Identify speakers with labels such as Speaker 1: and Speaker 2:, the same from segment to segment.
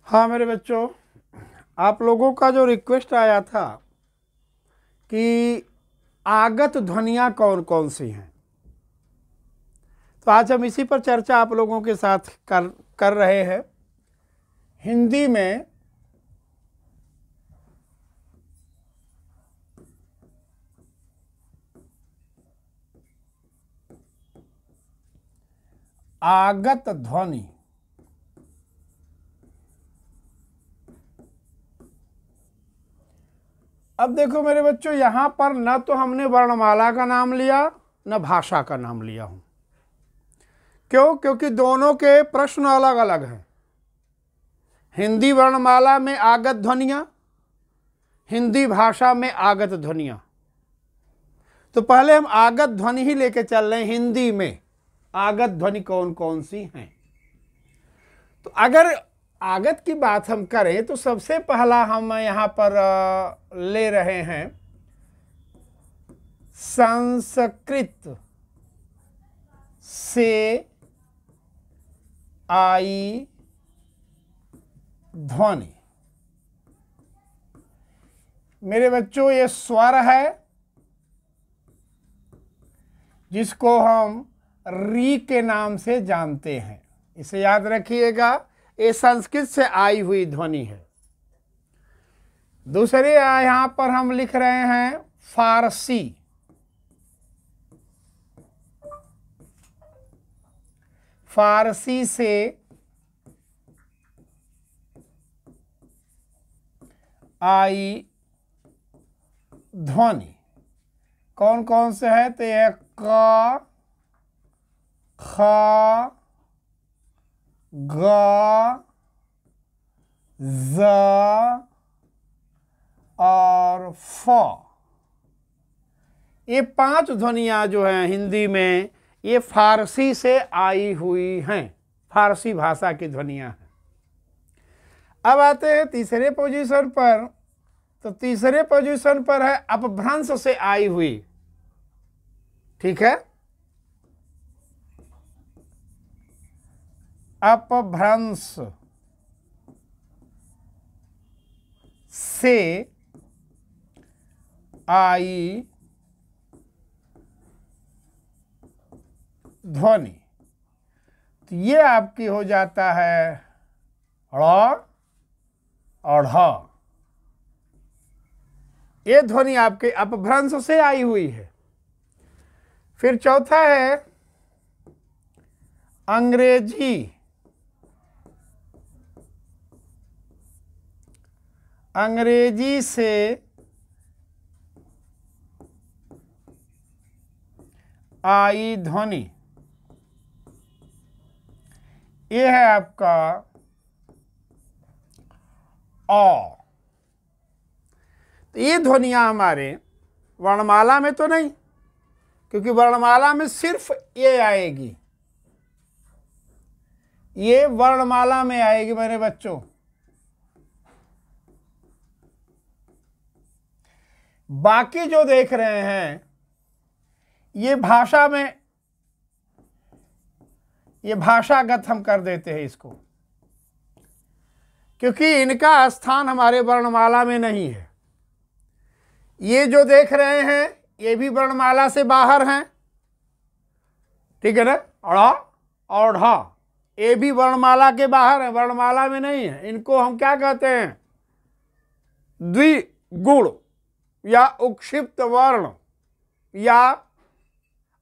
Speaker 1: हाँ मेरे बच्चों, आप लोगों का जो रिक्वेस्ट आया था कि आगत ध्वनियाँ कौन कौन सी हैं, तो आज हम इसी पर चर्चा आप लोगों के साथ कर रहे हैं। हिंदी में आगत ध्वनि अब देखो मेरे बच्चों, यहाँ पर न तो हमने वर्णमाला का नाम लिया न भाषा का नाम लिया हूँ। क्यों? क्योंकि दोनों के प्रश्न अलग अलग हैं। हिंदी वर्णमाला में आगत ध्वनियाँ, हिंदी भाषा में आगत ध्वनियाँ। तो पहले हम आगत ध्वनि ही लेके चल रहे हैं। हिंदी में आगत ध्वनि कौन कौन सी हैं? तो अगर आगत की बात हम करें तो सबसे पहला हम यहाँ पर ले रहे हैं संस्कृत से आई ध्वनि। मेरे बच्चों, ये स्वर है जिसको हम री के नाम से जानते हैं। इसे याद रखिएगा, ये संस्कृत से आई हुई ध्वनि है। दूसरे यहां पर हम लिख रहे हैं फारसी। फारसी से आई ध्वनि कौन कौन से है? तो यह क, ख, ग, ज और फ। ये 5 ध्वनियाँ जो हैं हिंदी में, ये फारसी से आई हुई हैं, फारसी भाषा की ध्वनियाँ हैं। अब आते हैं तीसरे पोजीशन पर। तो तीसरे पोजीशन पर है अपभ्रंश से आई हुई। ठीक है, अपभ्रंश से आई ध्वनि, तो ये आपकी हो जाता है ड़ और ढ। ये ध्वनि आपके अपभ्रंश से आई हुई है। फिर चौथा है अंग्रेजी। अंग्रेजी से आई ध्वनि, ये है आपका अ। तो ये ध्वनियाँ हमारे वर्णमाला में तो नहीं, क्योंकि वर्णमाला में सिर्फ ये आएगी, ये वर्णमाला में आएगी मेरे बच्चों। बाकी जो देख रहे हैं ये भाषा में, ये भाषागत हम कर देते हैं इसको, क्योंकि इनका स्थान हमारे वर्णमाला में नहीं है। ये जो देख रहे हैं ये भी वर्णमाला से बाहर हैं, ठीक है ना। अड़ा और ढा, ये भी वर्णमाला के बाहर है, वर्णमाला में नहीं है। इनको हम क्या कहते हैं? द्विगुण या उक्षिप्त वर्ण या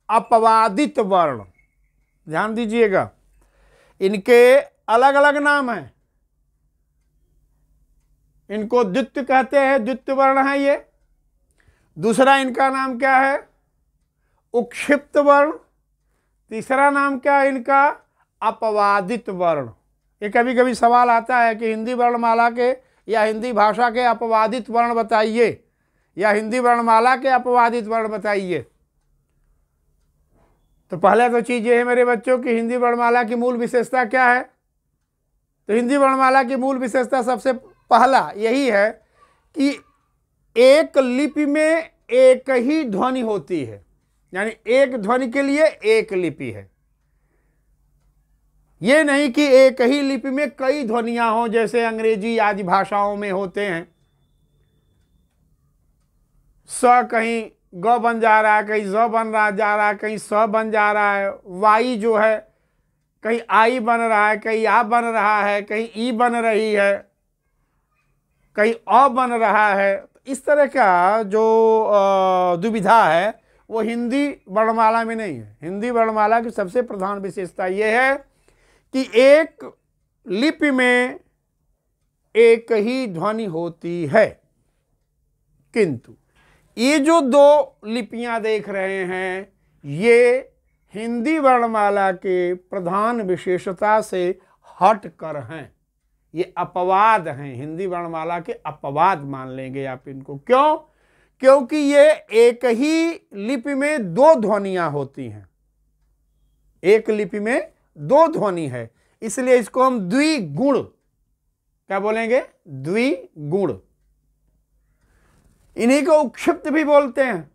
Speaker 1: अपवादित वर्ण। ध्यान दीजिएगा, इनके अलग अलग नाम हैं। इनको द्वित्व कहते हैं, द्वित्व वर्ण है ये। दूसरा इनका नाम क्या है? उक्षिप्त वर्ण। तीसरा नाम क्या है इनका? अपवादित वर्ण। ये कभी कभी सवाल आता है कि हिंदी वर्णमाला के या हिंदी भाषा के अपवादित वर्ण बताइए, या हिंदी वर्णमाला के अपवादित वर्ण बताइए। तो पहले तो चीज़ ये है मेरे बच्चों कि हिंदी वर्णमाला की मूल विशेषता क्या है? तो हिंदी वर्णमाला की मूल विशेषता सबसे पहला यही है कि एक लिपि में एक ही ध्वनि होती है, यानी एक ध्वनि के लिए एक लिपि है। ये नहीं कि एक ही लिपि में कई ध्वनियां हों, जैसे अंग्रेजी आदि भाषाओं में होते हैं। स कहीं ग बन जा रहा है, कहीं ज बन रहा जा रहा है, कहीं स बन जा रहा है। वाई जो है कहीं आई बन रहा है, कहीं आ बन रहा है, कहीं ई बन रही है, कहीं अ बन रहा है। इस तरह का जो दुविधा है वो हिंदी वर्णमाला में नहीं है। हिंदी वर्णमाला की सबसे प्रधान विशेषता ये है कि एक लिपि में एक ही ध्वनि होती है, किंतु ये जो दो लिपियां देख रहे हैं ये हिंदी वर्णमाला के प्रधान विशेषता से हट कर हैं। ये अपवाद हैं, हिंदी वर्णमाला के अपवाद मान लेंगे आप इनको। क्यों? क्योंकि ये एक ही लिपि में दो ध्वनियां होती हैं। एक लिपि में दो ध्वनि है, इसलिए इसको हम द्विगुण क्या बोलेंगे? द्विगुण। इन्हीं को उक्षिप्त भी बोलते हैं,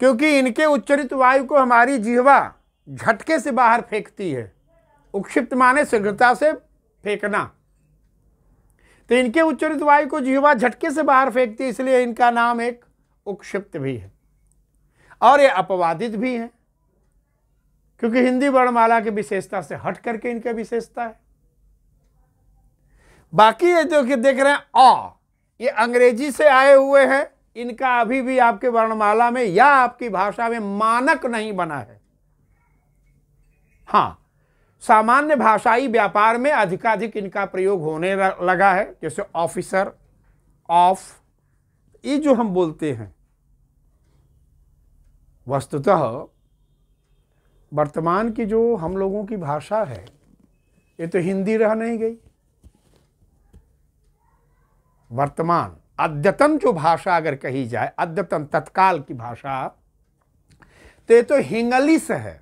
Speaker 1: क्योंकि इनके उच्चरित वायु को हमारी जिह्वा झटके से बाहर फेंकती है। उक्षिप्त माने शीघ्रता से फेंकना, तो इनके उच्चरित वायु को जिह्वा झटके से बाहर फेंकती है, इसलिए इनका नाम एक उक्षिप्त भी है। और ये अपवादित भी है, क्योंकि हिंदी वर्णमाला की विशेषता से हट करके इनका विशेषता है। बाकी ये जो कि देख रहे हैं अ, ये अंग्रेजी से आए हुए हैं। इनका अभी भी आपके वर्णमाला में या आपकी भाषा में मानक नहीं बना है। हाँ, सामान्य भाषाई व्यापार में अधिकाधिक इनका प्रयोग होने लगा है, जैसे ऑफिसर, ऑफ, ये जो हम बोलते हैं। वस्तुतः वर्तमान की जो हम लोगों की भाषा है ये तो हिंदी रह नहीं गई। वर्तमान अद्यतन जो भाषा अगर कही जाए, अद्यतन तत्काल की भाषा, तो ये तो हिंग्लिश है।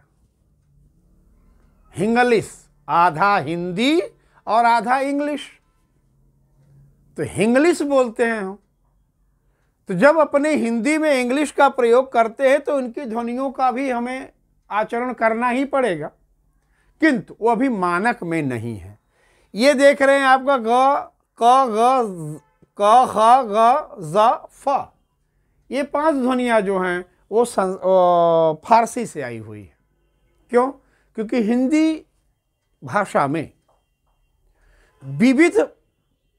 Speaker 1: हिंग्लिश, आधा हिंदी और आधा इंग्लिश, तो हिंग्लिश बोलते हैं हम। तो जब अपने हिंदी में इंग्लिश का प्रयोग करते हैं तो उनकी ध्वनियों का भी हमें आचरण करना ही पड़ेगा, किंतु वो अभी मानक में नहीं है। ये देख रहे हैं आपका ग, क, ग, क, ख, ग, ज, फ, ये 5 ध्वनियाँ जो हैं वो फारसी से आई हुई है। क्यों? क्योंकि हिंदी भाषा में विविध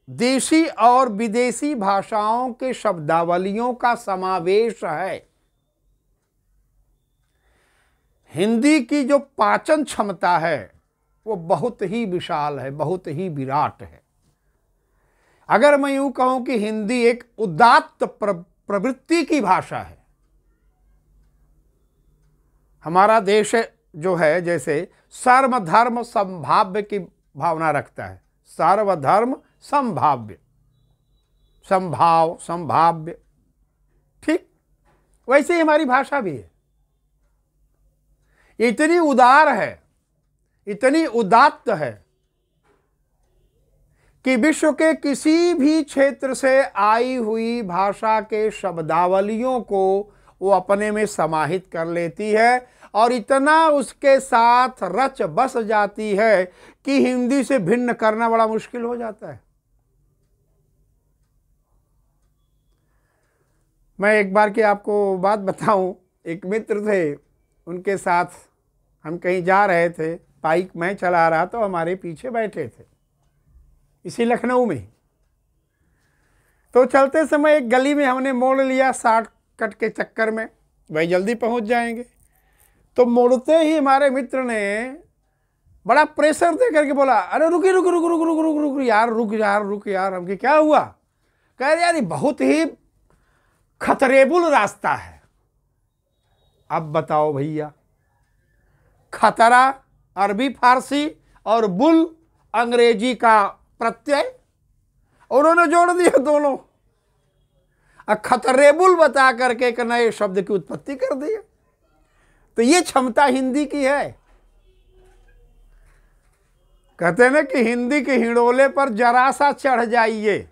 Speaker 1: देशी और विदेशी भाषाओं के शब्दावलियों का समावेश है। हिंदी की जो पाचन क्षमता है वो बहुत ही विशाल है, बहुत ही विराट है। अगर मैं यूं कहूं कि हिंदी एक उदात्त प्रवृत्ति की भाषा है। हमारा देश जो है जैसे सर्वधर्म संभाव्य की भावना रखता है, सर्वधर्म संभाव्य, संभाव, संभाव्य, ठीक वैसे ही हमारी भाषा भी है। इतनी उदार है, इतनी उदात्त है कि विश्व के किसी भी क्षेत्र से आई हुई भाषा के शब्दावलियों को वो अपने में समाहित कर लेती है और इतना उसके साथ रच बस जाती है कि हिंदी से भिन्न करना बड़ा मुश्किल हो जाता है। मैं एक बार की आपको बात बताऊं, एक मित्र थे, उनके साथ हम कहीं जा रहे थे, बाइक मैं चला रहा तो हमारे पीछे बैठे थे, इसी लखनऊ में। तो चलते समय एक गली में हमने मोड़ लिया शॉर्टकट के चक्कर में, भाई जल्दी पहुंच जाएंगे। तो मोड़ते ही हमारे मित्र ने बड़ा प्रेशर दे करके बोला, अरे रुक रुक रुक रुक रुक रुक रुक यार, रुक यार, रुक यार। हमके क्या हुआ? कह रहे यार ये बहुत ही खतरेबुल रास्ता है। अब बताओ भैया, खतरा अरबी फारसी और बुल अंग्रेजी का प्रत्यय, उन्होंने जोड़ दिया दोनों, खतरेबुल बता करके एक नए शब्द की उत्पत्ति कर दी। तो ये क्षमता हिंदी की है। कहते हैं ना कि हिंदी के हिंडोले पर जरा सा चढ़ जाइए,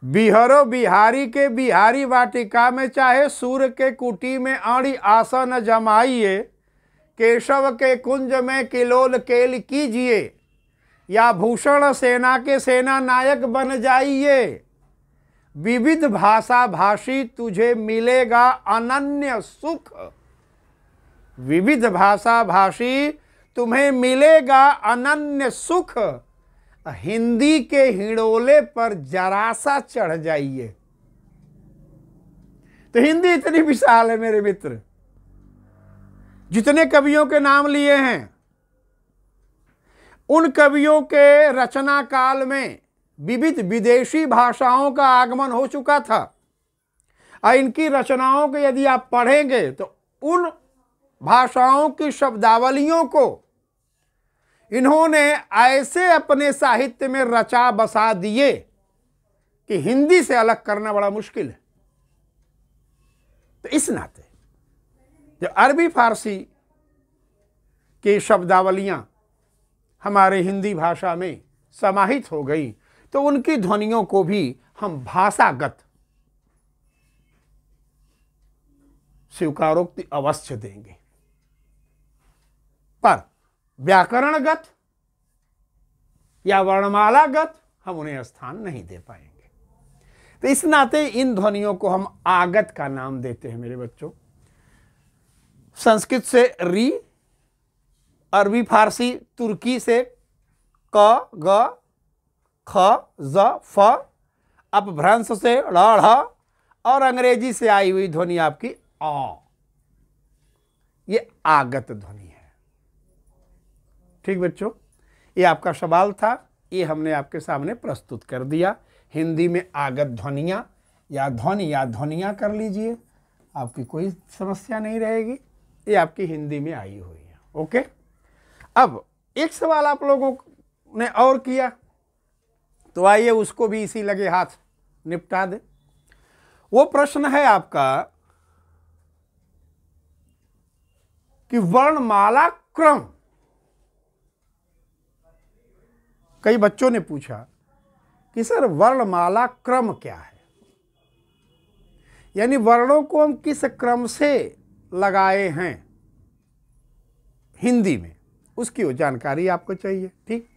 Speaker 1: बिहरो बिहारी के बिहारी वाटिका में चाहे सूर्य के कुटी में आड़ी आसन जमाइए, केशव के कुंज में किलोल केल कीजिए, या भूषण सेना के सेना नायक बन जाइए। विविध भाषा भाषी तुझे मिलेगा अनन्य सुख। विविध भाषा भाषी तुम्हें मिलेगा अनन्य सुख। हिंदी के हिड़ोले पर जरा सा चढ़ जाइए। तो हिंदी इतनी विशाल है मेरे मित्र। जितने कवियों के नाम लिए हैं, उन कवियों के रचना काल में विविध विदेशी भाषाओं का आगमन हो चुका था। और इनकी रचनाओं को यदि आप पढ़ेंगे तो उन भाषाओं की शब्दावलियों को इन्होंने ऐसे अपने साहित्य में रचा बसा दिए कि हिंदी से अलग करना बड़ा मुश्किल है। तो इस नाते जो अरबी फारसी की शब्दावलियां हमारे हिंदी भाषा में समाहित हो गई, तो उनकी ध्वनियों को भी हम भाषागत स्वीकारोक्ति अवश्य देंगे, पर व्याकरणगत या वर्णमालागत हम उन्हें स्थान नहीं दे पाएंगे। तो इस नाते इन ध्वनियों को हम आगत का नाम देते हैं मेरे बच्चों। संस्कृत से री, अरबी फारसी तुर्की से क ग ख ज फ, अपभ्रंश से ड़ ढ़, और अंग्रेजी से आई हुई ध्वनि आपकी आ। ये आगत ध्वनि है। ठीक बच्चों, ये आपका सवाल था, ये हमने आपके सामने प्रस्तुत कर दिया। हिंदी में आगत ध्वनियाँ या ध्वनि या ध्वनियाँ कर लीजिए, आपकी कोई समस्या नहीं रहेगी। ये आपकी हिंदी में आई हुई है। ओके, अब एक सवाल आप लोगों ने और किया, तो आइए उसको भी इसी लगे हाथ निपटा दे। वो प्रश्न है आपका कि वर्णमाला क्रम। कई बच्चों ने पूछा कि सर वर्णमाला क्रम क्या है, यानी वर्णों को हम किस क्रम से लगाए हैं हिंदी में, उसकी वो जानकारी आपको चाहिए। ठीक,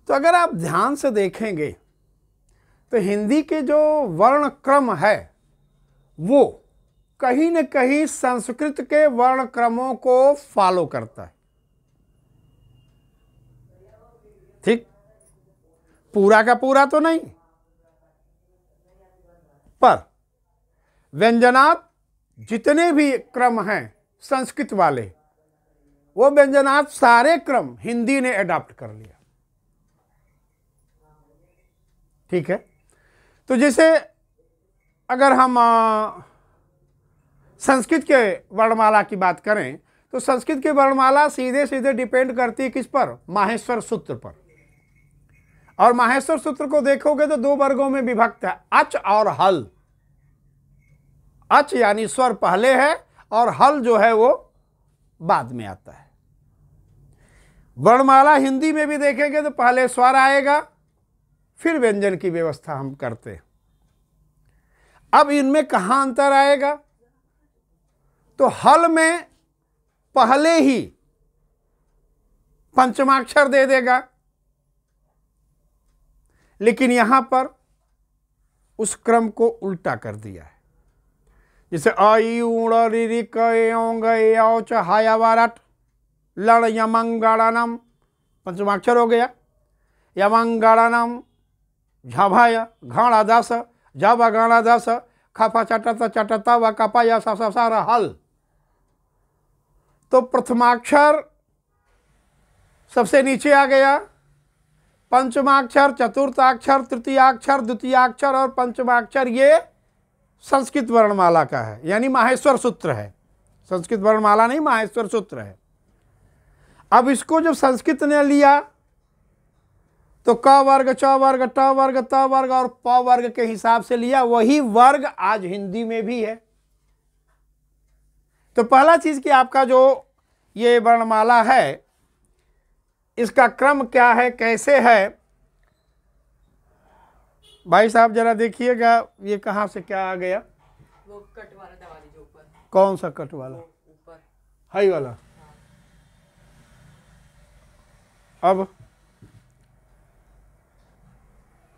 Speaker 1: तो अगर आप ध्यान से देखेंगे तो हिंदी के जो वर्ण क्रम है वो कहीं न कहीं संस्कृत के वर्ण क्रमों को फॉलो करता है। ठीक, पूरा का पूरा तो नहीं, पर व्यंजनात् जितने भी क्रम हैं संस्कृत वाले, वो व्यंजनात् सारे क्रम हिंदी ने अडॉप्ट कर लिया। ठीक है, तो जैसे अगर हम संस्कृत के वर्णमाला की बात करें तो संस्कृत की वर्णमाला सीधे सीधे डिपेंड करती है किस पर? माहेश्वर सूत्र पर। और माहेश्वर सूत्र को देखोगे तो दो वर्गों में विभक्त है, अच और हल। अच यानी स्वर पहले है और हल जो है वो बाद में आता है। वर्णमाला हिंदी में भी देखेंगे तो पहले स्वर आएगा, फिर व्यंजन की व्यवस्था हम करते हैं। अब इनमें कहां अंतर आएगा? तो हल में पहले ही पंचमाक्षर दे देगा, लेकिन यहां पर उस क्रम को उल्टा कर दिया है। जैसे आई उड़ रि क हायावारट लड़ यमंगणनम, पंचमाक्षर हो गया। यमंगणनम झभाय घाणा दस, झब गाणा दस, खपा चटत चटता व कपा या ससार हल। तो प्रथमाक्षर सबसे नीचे आ गया, पंचमाक्षर, चतुर्थाक्षर, तृतीयाक्षर, द्वितीयाक्षर और पंचमाक्षर ये संस्कृत वर्णमाला का है, यानी माहेश्वर सूत्र है। संस्कृत वर्णमाला नहीं, माहेश्वर सूत्र है। अब इसको जब संस्कृत ने लिया तो क वर्ग, च वर्ग, ट वर्ग, त वर्ग और प वर्ग के हिसाब से लिया। वही वर्ग आज हिंदी में भी है। तो पहला चीज कि आपका जो ये वर्णमाला है इसका क्रम क्या है, कैसे है? भाई साहब जरा देखिएगा, ये कहाँ से क्या आ गया?
Speaker 2: वो कट वाला दबा दीजिए ऊपर।
Speaker 1: कौन सा कट वाला?
Speaker 2: ऊपर
Speaker 1: हाई वाला। अब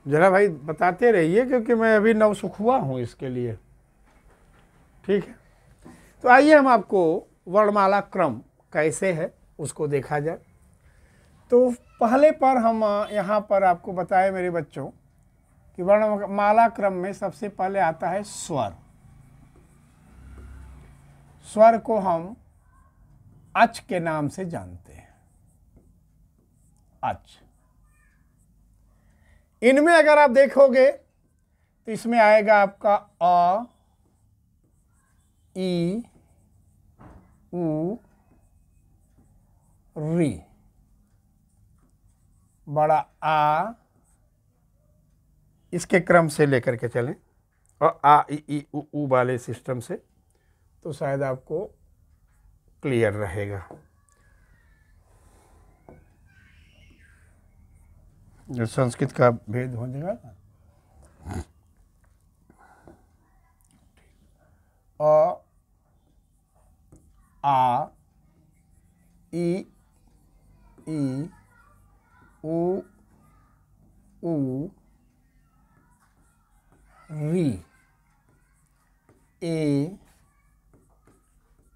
Speaker 1: जरा भाई बताते रहिए, क्योंकि मैं अभी नवसुख हुआ हूँ इसके लिए। ठीक है, तो आइए हम आपको वर्णमाला क्रम कैसे है उसको देखा जाए। तो पहले पर हम यहाँ पर आपको बताए मेरे बच्चों कि वर्णमाला क्रम में सबसे पहले आता है स्वर। स्वर को हम अच के नाम से जानते हैं, अच। इनमें अगर आप देखोगे तो इसमें आएगा आपका अ, ई, उ, री, बड़ा आ, इसके क्रम से लेकर के चलें, और आ ई उ वाले सिस्टम से, तो शायद आपको क्लियर रहेगा। जो संस्कृत का भेद हो जाएगा ना, अ, आ, ई, उ, री, ए,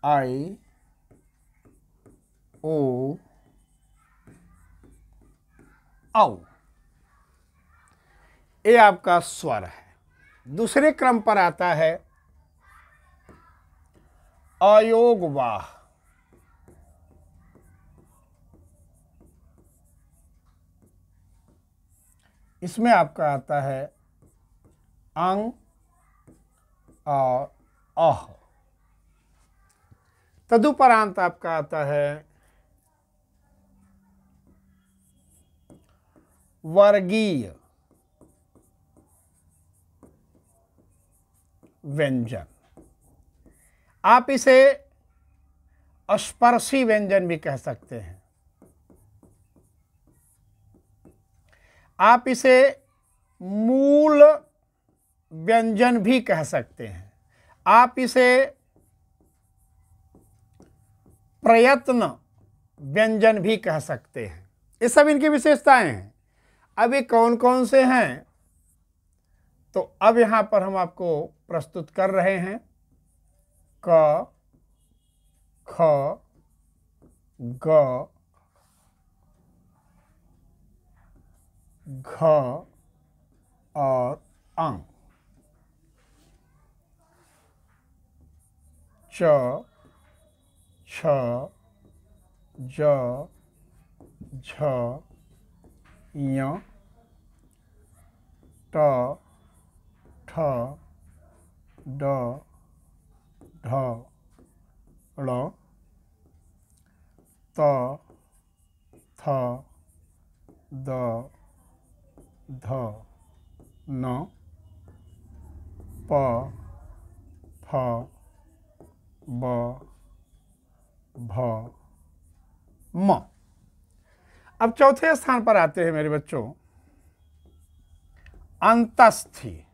Speaker 1: आई, ओ, औ। ये आपका स्वर है। दूसरे क्रम पर आता है अयोगवाह। इसमें आपका आता है अंग और अह। तदुपरांत आपका आता है वर्गीय व्यंजन। आप इसे स्पर्शी व्यंजन भी कह सकते हैं, आप इसे मूल व्यंजन भी कह सकते हैं, आप इसे प्रयत्न व्यंजन भी कह सकते हैं। ये सब इनकी विशेषताएं हैं। अब ये कौन कौन से हैं, तो अब यहां पर हम आपको प्रस्तुत कर रहे हैं। क, ख, ग, घ और अंग। च, छ, ज, झ, य, ट, ठ, ड, ढ, ळ, त, थ, द, ध, न, प, फ, ब, भ, म। अब चौथे स्थान पर आते हैं मेरे बच्चों अंतस्थी।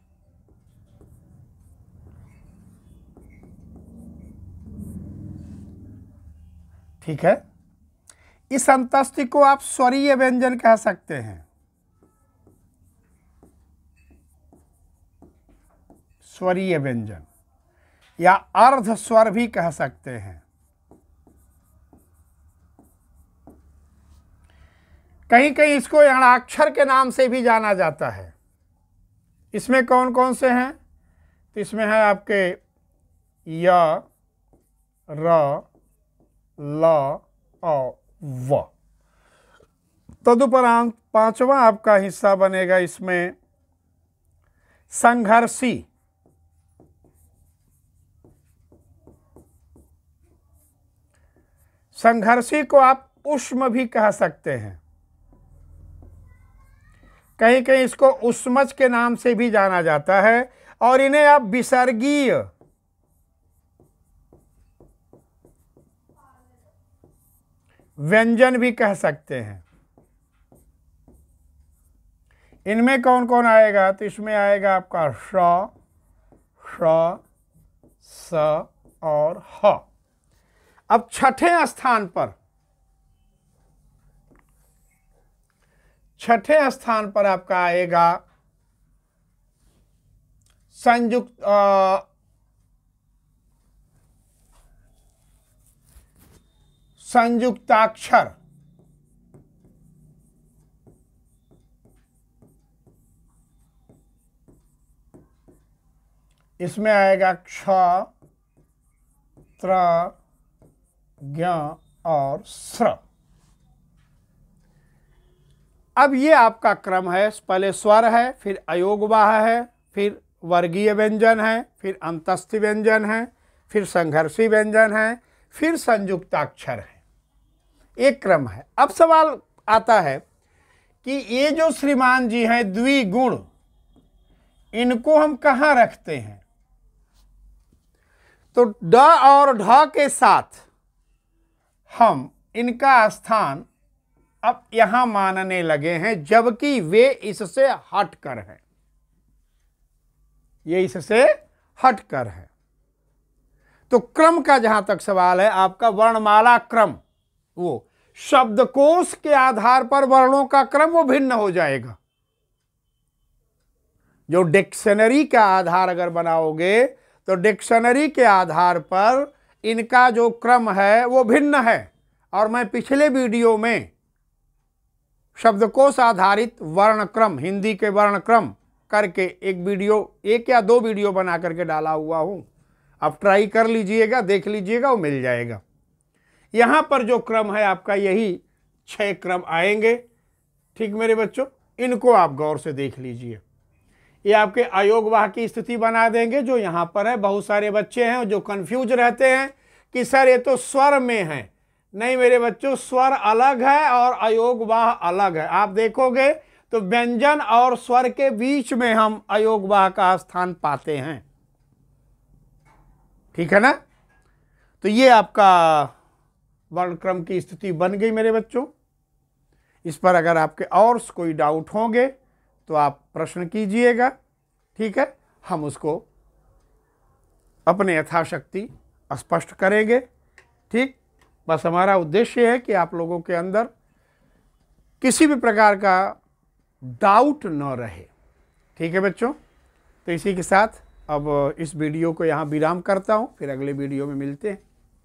Speaker 1: ठीक है, इस अंतस्थी को आप स्वरीय व्यंजन कह सकते हैं, स्वरीय व्यंजन, या अर्ध स्वर भी कह सकते हैं। कहीं कहीं इसको यणाक्षर के नाम से भी जाना जाता है। इसमें कौन कौन से हैं, तो इसमें है आपके य, र, ल और व। तदुपरांत पांचवा आपका हिस्सा बनेगा इसमें संघर्षी। संघर्षी को आप उष्म भी कह सकते हैं, कहीं कहीं इसको उष्मच के नाम से भी जाना जाता है, और इन्हें आप विसर्गीय व्यंजन भी कह सकते हैं। इनमें कौन कौन आएगा, तो इसमें आएगा आपका श, श, स और ह। अब छठे स्थान पर छठे स्थान पर आपका आएगा संयुक्ताक्षर। इसमें आएगा क्ष, त्र, ज्ञ और स्र। अब ये आपका क्रम है, पहले स्वर है, फिर अयोगवाह है, फिर वर्गीय व्यंजन है, फिर अंतस्थ व्यंजन है, फिर संघर्षी व्यंजन है, फिर संयुक्ताक्षर है। एक क्रम है। अब सवाल आता है कि ये जो श्रीमान जी हैं द्विगुण, इनको हम कहाँ रखते हैं? तो ड और ढ के साथ हम इनका स्थान अब यहां मानने लगे हैं, जबकि वे इससे हटकर हैं। ये इससे हटकर है। तो क्रम का जहां तक सवाल है, आपका वर्णमाला क्रम, वो शब्दकोश के आधार पर वर्णों का क्रम वो भिन्न हो जाएगा। जो डिक्शनरी का आधार अगर बनाओगे तो डिक्शनरी के आधार पर इनका जो क्रम है वो भिन्न है। और मैं पिछले वीडियो में शब्दकोश आधारित वर्णक्रम, हिंदी के वर्णक्रम करके एक वीडियो, एक या दो वीडियो बना करके डाला हुआ हूं। आप ट्राई कर लीजिएगा, देख लीजिएगा, वो मिल जाएगा। यहां पर जो क्रम है आपका, यही 6 क्रम आएंगे। ठीक मेरे बच्चों, इनको आप गौर से देख लीजिए। ये आपके अयोगवाह की स्थिति बना देंगे जो यहां पर है। बहुत सारे बच्चे हैं जो कंफ्यूज रहते हैं कि सर ये तो स्वर में है। नहीं मेरे बच्चों, स्वर अलग है और अयोगवाह अलग है। आप देखोगे तो व्यंजन और स्वर के बीच में हम अयोगवाह का स्थान पाते हैं। ठीक है ना? तो ये आपका वर्णक्रम की स्थिति बन गई मेरे बच्चों। इस पर अगर आपके और कोई डाउट होंगे तो आप प्रश्न कीजिएगा। ठीक है, हम उसको अपने यथाशक्ति स्पष्ट करेंगे। ठीक, बस हमारा उद्देश्य है कि आप लोगों के अंदर किसी भी प्रकार का डाउट न रहे। ठीक है बच्चों, तो इसी के साथ अब इस वीडियो को यहाँ विराम करता हूँ, फिर अगले वीडियो में मिलते हैं।